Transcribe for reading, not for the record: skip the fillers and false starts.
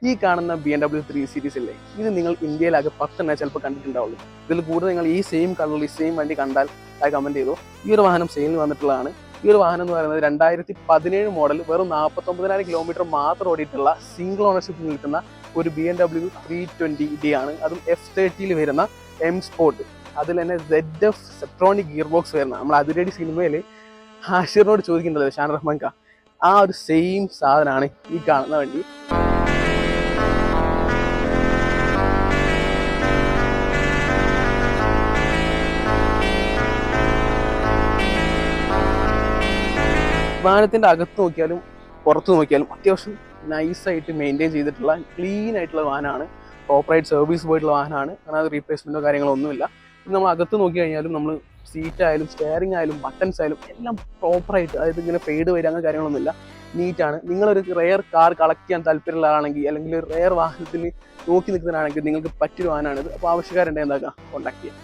ഈ കാണുന്ന BMW 3 Series ഇല്ലേ, ഇത് നിങ്ങൾ ഇന്ത്യയിലാകെ 10 ചിലപ്പോൾ കണ്ടിട്ടുണ്ടാവുള്ളൂ. ഇതിൽ കൂടുതൽ നിങ്ങൾ ഈ സെയിം കളറിൽ ഈ സെയിം വണ്ടി കണ്ടാൽ അത് കമൻറ്റ് ചെയ്തു. ഈ ഒരു വാഹനം സെയിലിൽ വന്നിട്ടുള്ളതാണ്. ഈ ഒരു വാഹനം എന്ന് പറയുന്നത് 2017 മോഡൽ, വെറും 49,000 കിലോമീറ്റർ മാത്രം ഓടിയിട്ടുള്ള സിംഗിൾ ഓണർഷിപ്പിൽ നിൽക്കുന്ന ഒരു BMW 320D ആണ്. അതും F30 വരുന്ന M Sport. അതിൽ തന്നെ ZF സെപ്ട്രോണിക് ഗിയർ ബോക്സ് വരുന്ന, നമ്മൾ അതിരടി സിനിമയിൽ ഹാഷിറിനോട് ചോദിക്കേണ്ടത് ഷാൻ റഹ്മാൻ ഖാൻ, ആ ഒരു സെയിം സാധനമാണ് ഈ കാണുന്ന വണ്ടി. വാഹനത്തിൻ്റെ അകത്ത് നോക്കിയാലും പുറത്ത് നോക്കിയാലും അത്യാവശ്യം നൈസായിട്ട് മെയിൻറ്റെയിൻ ചെയ്തിട്ടുള്ള ക്ലീൻ ആയിട്ടുള്ള വാഹനമാണ്. പ്രോപ്പറായിട്ട് സർവീസ് പോയിട്ടുള്ള വാഹനമാണ്. കാരണം അത് റീപ്ലേസ്മെൻറ്റോ കാര്യങ്ങളോ ഒന്നുമില്ല. നമ്മൾ അകത്ത് നോക്കി കഴിഞ്ഞാലും നമ്മൾ സീറ്റായാലും സ്റ്റെയറിംഗ് ആയാലും ബട്ടൺസ് ആയാലും എല്ലാം പ്രോപ്പറായിട്ട്, അതായത് ഇങ്ങനെ ഫെയ്ഡ് വരിക അങ്ങനെ കാര്യങ്ങളൊന്നുമില്ല, നീറ്റാണ്. നിങ്ങളൊരു റെയർ കാർ കളക്ട് ചെയ്യാൻ താല്പര്യമുള്ളതാണെങ്കിൽ, അല്ലെങ്കിൽ ഒരു റെയർ വാഹനത്തിൽ നോക്കി നിൽക്കുന്നതാണെങ്കിൽ നിങ്ങൾക്ക് പറ്റിയൊരു വാഹനമാണിത്. അപ്പോൾ ആവശ്യക്കാരുണ്ടെങ്കിൽ എന്താക്കുക, കോൺടാക്ട് ചെയ്യാം.